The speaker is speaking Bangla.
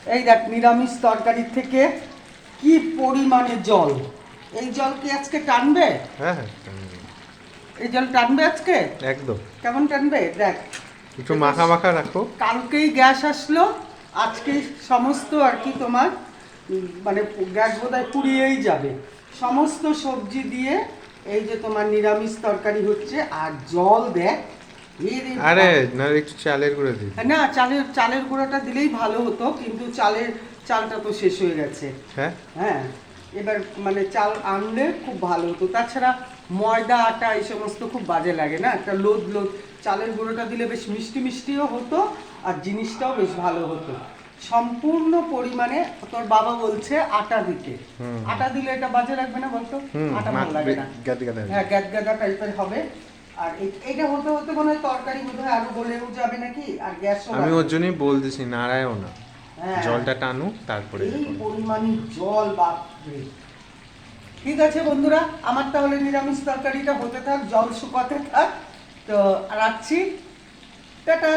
এই দেখ নিরামিষ তরকারি থেকে কি পরিমাণে জল। এই জল কি আজকে টানবে? হ্যাঁ হ্যাঁ, এই জল টানবে আজকে একদম। কেমন টানবে দেখ। একটু মাখা মাখা রাখো। কালকেই গ্যাস আসলো, আজকে সমস্ত আর কি তোমার মানে গ্যাস বোধহয় পুড়িয়েই যাবে। সমস্ত সবজি দিয়ে এই যে তোমার নিরামিষ তরকারি হচ্ছে, আর জল দেখ। আরে না, একটু চালের গুঁড়ো দিই। না, চালের গুঁড়োটা দিলেই ভালো হতো, কিন্তু চালটা তো শেষ হয়ে গেছে। হ্যাঁ হ্যাঁ, এবার মানে চাল আনলে খুব ভালো হতো। তাছাড়া ময়দা আটা এই সমস্ত খুব বাজে লাগে না, একটা লোদ লোদ চালের গুঁড়োটা দিলে বেশ মিষ্টি মিষ্টিও হতো, আর জিনিসটাও বেশ ভালো হতো। সম্পূর্ণ পরিমাণে তোর বাবা বলছে আটা দিতে। আটা দিলে এটা বাজে লাগবে না বলতো? আটা ভালো লাগে না, হ্যাঁ গ্যাদ গ্যাদা টাইপের হবে। আর এইটা হতে হতে মনে হয় তরকারি বোধহয় আরো গলেও যাবে নাকি, আর গ্যাসও আমি ওর জন্যই বলতেছি নাড়ায়ও না, হ্যাঁ, জলটা টানুক তারপরে এই পরিমাণে জল, বাপরে। ঠিক আছে বন্ধুরা, আমার তাহলে নিরামিষ তরকারিটা হতে থাক, জল শুকাতে থাক, তো রাখছি, টাটা।